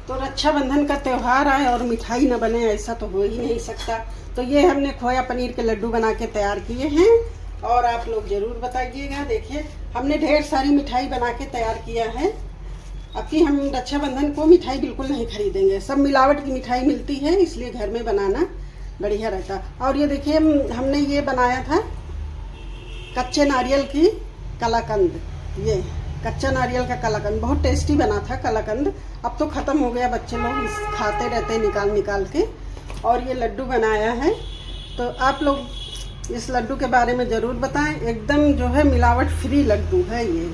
तो रक्षाबंधन का त्यौहार आए और मिठाई न बने, ऐसा तो हो ही नहीं सकता। तो ये हमने खोया पनीर के लड्डू बना के तैयार किए हैं और आप लोग ज़रूर बताइएगा। देखिए हमने ढेर सारी मिठाई बना के तैयार किया है। अब कि हम रक्षाबंधन को मिठाई बिल्कुल नहीं खरीदेंगे, सब मिलावट की मिठाई मिलती है, इसलिए घर में बनाना बढ़िया रहता। और ये देखिए हमने ये बनाया था कच्चे नारियल की कलाकंद। ये कच्चा नारियल का कलाकंद बहुत टेस्टी बना था कलाकंद। अब तो ख़त्म हो गया, बच्चे लोग इस खाते रहते निकाल निकाल के। और ये लड्डू बनाया है, तो आप लोग इस लड्डू के बारे में ज़रूर बताएं। एकदम जो है मिलावट फ्री लड्डू है ये,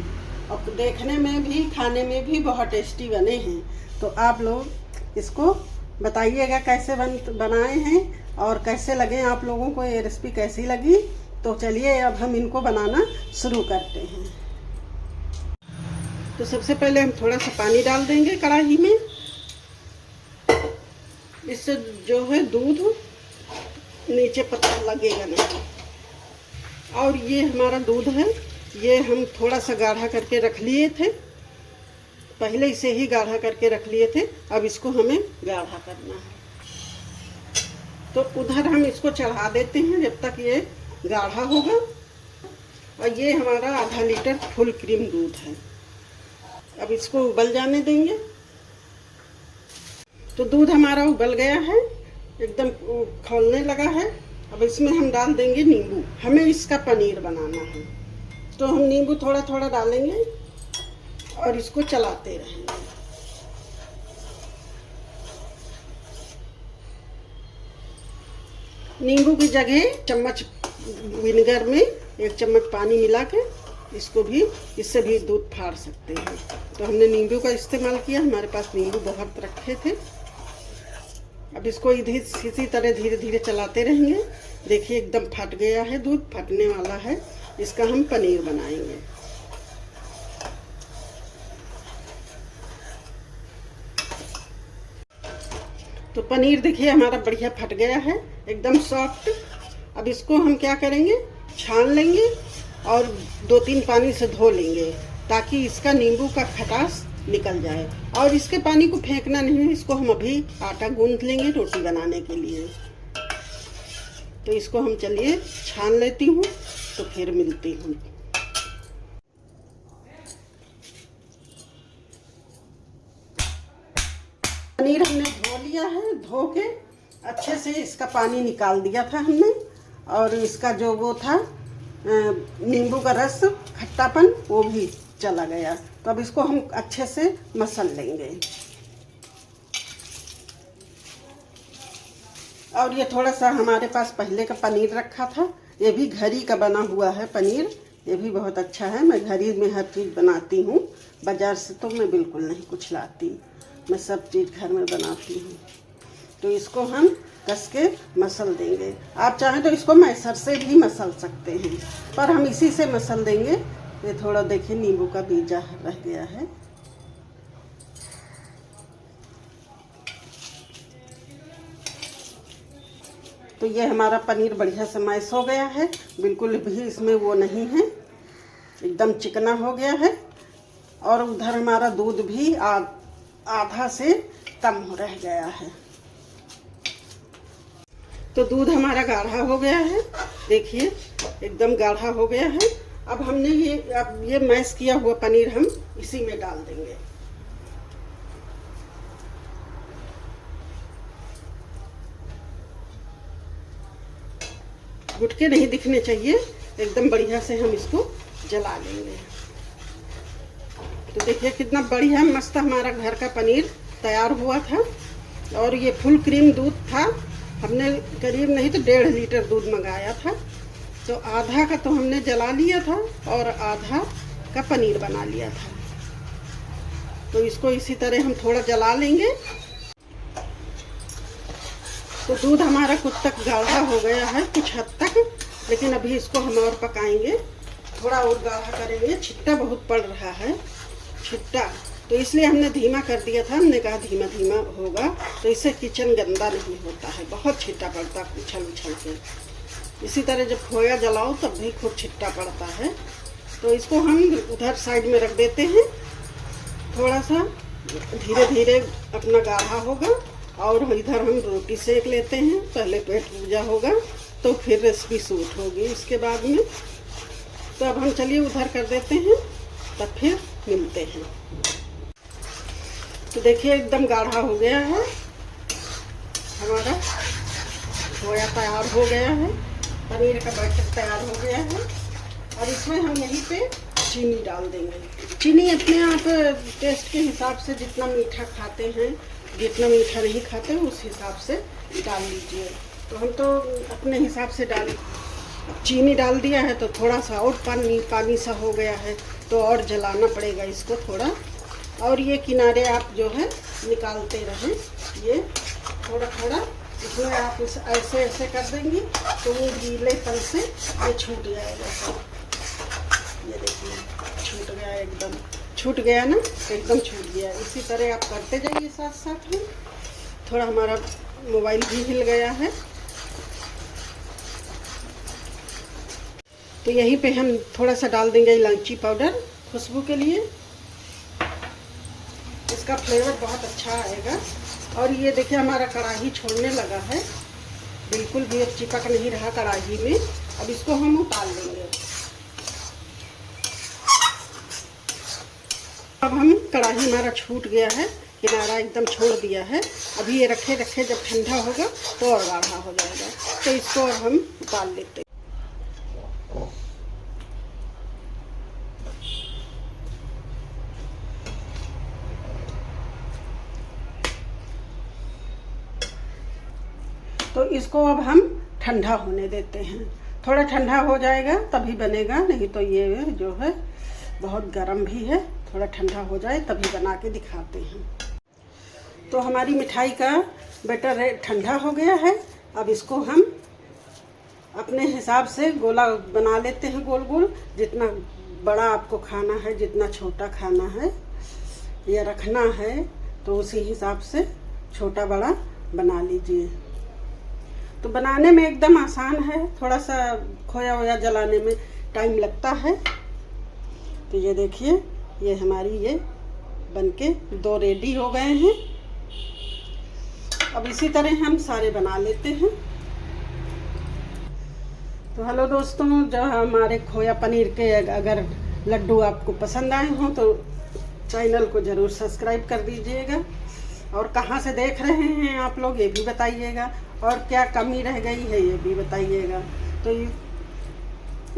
और देखने में भी खाने में भी बहुत टेस्टी बने हैं। तो आप लोग इसको बताइएगा कैसे बनाए हैं और कैसे लगे आप लोगों को, ये रेसिपी कैसी लगी। तो चलिए अब हम इनको बनाना शुरू करते हैं। तो सबसे पहले हम थोड़ा सा पानी डाल देंगे कढ़ाई में, इससे जो है दूध नीचे पता लगेगा नहीं। और ये हमारा दूध है, ये हम थोड़ा सा गाढ़ा करके रख लिए थे, पहले इसे ही गाढ़ा करके रख लिए थे। अब इसको हमें गाढ़ा करना है, तो उधर हम इसको चढ़ा देते हैं जब तक ये गाढ़ा होगा। और ये हमारा आधा लीटर फुल क्रीम दूध है। अब इसको उबल जाने देंगे। तो दूध हमारा उबल गया है, एकदम खौलने लगा है। अब इसमें हम डाल देंगे नींबू, हमें इसका पनीर बनाना है। तो हम नींबू थोड़ा थोड़ा डालेंगे और इसको चलाते रहेंगे। नींबू की जगह चम्मच विनेगर में 1 चम्मच पानी मिला के इसको भी, इससे भी दूध फाड़ सकते हैं। तो हमने नींबू का इस्तेमाल किया, हमारे पास नींबू बहुत रखे थे। अब इसको इसी तरह धीरे धीरे चलाते रहेंगे। देखिए एकदम फट गया है, दूध फटने वाला है। इसका हम पनीर बनाएंगे। तो पनीर देखिए हमारा बढ़िया फट गया है, एकदम सॉफ्ट। अब इसको हम क्या करेंगे, छान लेंगे और 2-3 पानी से धो लेंगे, ताकि इसका नींबू का खटास निकल जाए। और इसके पानी को फेंकना नहीं है, इसको हम अभी आटा गूंथ लेंगे रोटी बनाने के लिए। तो इसको हम चलिए छान लेती हूँ, तो फिर मिलती हूँ। पनीर हमने धो लिया है, धो के अच्छे से इसका पानी निकाल दिया था हमने। और इसका जो वो था नींबू का रस, खट्टापन, वो भी चला गया। तो अब इसको हम अच्छे से मसल लेंगे। और ये थोड़ा सा हमारे पास पहले का पनीर रखा था, ये भी घर ही का बना हुआ है पनीर। ये भी बहुत अच्छा है। मैं घर ही में हर चीज़ बनाती हूँ, बाज़ार से तो मैं बिल्कुल नहीं कुछ लाती, मैं सब चीज़ घर में बनाती हूँ। तो इसको हम कस के मसल देंगे। आप चाहें तो इसको मैसर से भी मसल सकते हैं, पर हम इसी से मसल देंगे। ये थोड़ा देखिए नींबू का बीजा रह गया है। तो ये हमारा पनीर बढ़िया से मैश हो गया है, बिल्कुल भी इसमें वो नहीं है, एकदम चिकना हो गया है। और उधर हमारा दूध भी आधा से कम हो रह गया है। तो दूध हमारा गाढ़ा हो गया है, देखिए एकदम गाढ़ा हो गया है। अब हमने ये मैश किया हुआ पनीर हम इसी में डाल देंगे। गुटके नहीं दिखने चाहिए, एकदम बढ़िया से हम इसको जला लेंगे। तो देखिए कितना बढ़िया मस्त हमारा घर का पनीर तैयार हुआ था। और ये फुल क्रीम दूध था, हमने करीब नहीं तो 1.5 लीटर दूध मंगाया था। तो आधा का तो हमने जला लिया था और आधा का पनीर बना लिया था। तो इसको इसी तरह हम थोड़ा जला लेंगे। तो दूध हमारा कुछ तक गाढ़ा हो गया है, कुछ हद तक, लेकिन अभी इसको हम और पकाएंगे, थोड़ा और गाढ़ा करेंगे। छिट्टा बहुत पड़ रहा है, छिट्टा, तो इसलिए हमने धीमा कर दिया था। हमने कहा धीमा धीमा होगा तो इससे किचन गंदा नहीं होता है, बहुत छिट्टा पड़ता उछल उछल के। इसी तरह जब खोया जलाओ तब भी खूब छिट्टा पड़ता है। तो इसको हम उधर साइड में रख देते हैं, थोड़ा सा धीरे धीरे अपना गाढ़ा होगा। और इधर हम रोटी सेक लेते हैं, पहले पेट पूजा होगा तो फिर रेसिपी शूट होगी उसके बाद में। तो अब हम चलिए उधर कर देते हैं, तब फिर मिलते हैं। तो देखिए एकदम गाढ़ा हो गया है, हमारा खोया तैयार हो गया है, पनीर का बैटर तैयार हो गया है। और इसमें हम यहीं पे चीनी डाल देंगे। चीनी अपने आप टेस्ट के हिसाब से, जितना मीठा खाते हैं, जितना मीठा नहीं खाते उस हिसाब से डाल लीजिए। तो हम तो अपने हिसाब से चीनी डाल दिया है, तो थोड़ा सा और पानी सा हो गया है, तो और जलाना पड़ेगा इसको थोड़ा। और ये किनारे आप जो है निकालते रहें, ये थोड़ा थोड़ा इसमें आप ऐसे ऐसे कर देंगी तो वो गीलेपन से ये छूट जाएगा। ये देखिए छूट गया, एकदम छूट गया ना, एकदम छूट गया। इसी तरह आप करते जाइए साथ साथ में। थोड़ा हमारा मोबाइल भी हिल गया है, तो यहीं पे हम थोड़ा सा डाल देंगे इलायची पाउडर खुशबू के लिए, इसका फ्लेवर बहुत अच्छा आएगा। और ये देखिए हमारा कढ़ाई छोड़ने लगा है, बिल्कुल भी चिपक नहीं रहा कढ़ाई में। अब इसको हम उतार लेंगे। अब हम कढ़ाई हमारा छूट गया है, किनारा एकदम छोड़ दिया है। अभी ये रखे रखे जब ठंडा होगा तो और गाढ़ा हो जाएगा। तो इसको अब हम उतार लेते हैं। तो इसको अब हम ठंडा होने देते हैं। थोड़ा ठंडा हो जाएगा तभी बनेगा, नहीं तो ये जो है बहुत गर्म भी है। थोड़ा ठंडा हो जाए तभी बना के दिखाते हैं। तो हमारी मिठाई का बैटर ठंडा हो गया है। अब इसको हम अपने हिसाब से गोला बना लेते हैं, गोल गोल। जितना बड़ा आपको खाना है, जितना छोटा खाना है या रखना है, तो उसी हिसाब से छोटा बड़ा बना लीजिए। तो बनाने में एकदम आसान है, थोड़ा सा खोया वोया जलाने में टाइम लगता है। तो ये देखिए, ये हमारी ये बनके दो रेडी हो गए हैं। अब इसी तरह हम सारे बना लेते हैं। तो हेलो दोस्तों, जो हमारे खोया पनीर के अगर लड्डू आपको पसंद आए हों तो चैनल को ज़रूर सब्सक्राइब कर दीजिएगा। और कहाँ से देख रहे हैं आप लोग ये भी बताइएगा, और क्या कमी रह गई है ये भी बताइएगा। तो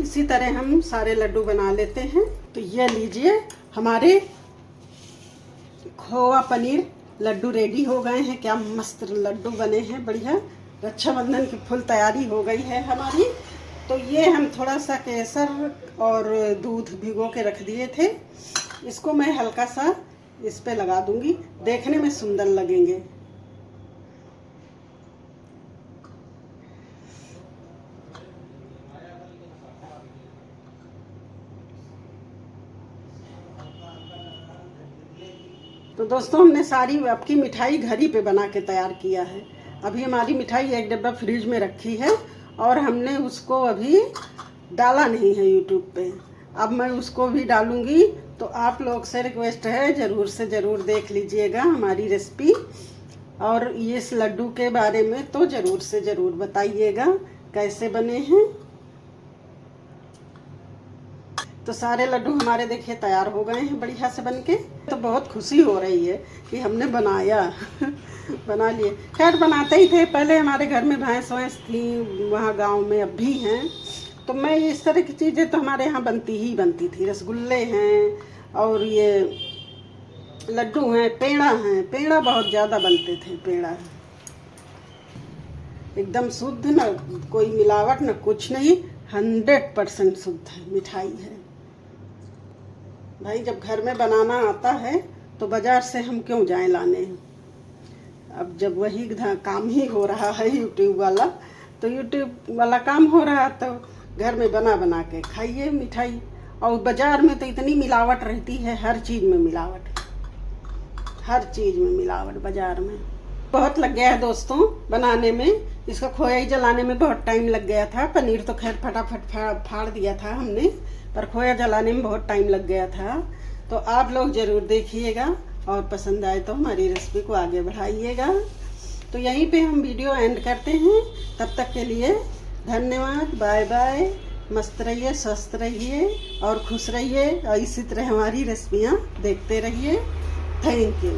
इसी तरह हम सारे लड्डू बना लेते हैं। तो ये लीजिए, हमारे खोया पनीर लड्डू रेडी हो गए हैं। क्या मस्त लड्डू बने हैं, बढ़िया। रक्षाबंधन की फुल तैयारी हो गई है हमारी। तो ये हम थोड़ा सा केसर और दूध भिगो के रख दिए थे, इसको मैं हल्का सा इस पे लगा दूंगी, देखने में सुंदर लगेंगे। तो दोस्तों, हमने सारी आपकी मिठाई घर ही पे बना के तैयार किया है। अभी हमारी मिठाई एक डब्बा फ्रिज में रखी है और हमने उसको अभी डाला नहीं है यूट्यूब पे। अब मैं उसको भी डालूंगी। तो आप लोग से रिक्वेस्ट है, ज़रूर से ज़रूर देख लीजिएगा हमारी रेसिपी। और इस लड्डू के बारे में तो ज़रूर से ज़रूर बताइएगा कैसे बने हैं। तो सारे लड्डू हमारे देखिए तैयार हो गए हैं बढ़िया से बनके। तो बहुत खुशी हो रही है कि हमने बनाया बना लिए। खैर बनाते ही थे, पहले हमारे घर में भैंस वैंस थी वहाँ गांव में, अब भी हैं। तो मैं इस तरह की चीज़ें तो हमारे यहाँ बनती ही बनती थी। रसगुल्ले हैं और ये लड्डू हैं, पेड़ा हैं। पेड़ा बहुत ज़्यादा बनते थे। पेड़ा एकदम शुद्ध, ना कोई मिलावट ना कुछ नहीं, 100% शुद्ध है मिठाई है भाई। जब घर में बनाना आता है तो बाज़ार से हम क्यों जाएं लाने। अब जब वही काम ही हो रहा है यूट्यूब वाला, तो यूट्यूब वाला काम हो रहा, तो घर में बना बना के खाइए मिठाई। और बाज़ार में तो इतनी मिलावट रहती है, हर चीज़ में मिलावट, हर चीज़ में मिलावट बाज़ार में। बहुत लग गया है दोस्तों बनाने में। इसका खोया ही जलाने में बहुत टाइम लग गया था। पनीर तो खैर फटाफट फाड़ दिया था हमने, पर खोया जलाने में बहुत टाइम लग गया था। तो आप लोग ज़रूर देखिएगा और पसंद आए तो हमारी रेसिपी को आगे बढ़ाइएगा। तो यहीं पे हम वीडियो एंड करते हैं। तब तक के लिए धन्यवाद, बाय बाय। मस्त रहिए, स्वस्थ रहिए और खुश रहिए और इसी तरह हमारी रेसिपियाँ देखते रहिए। Thank you.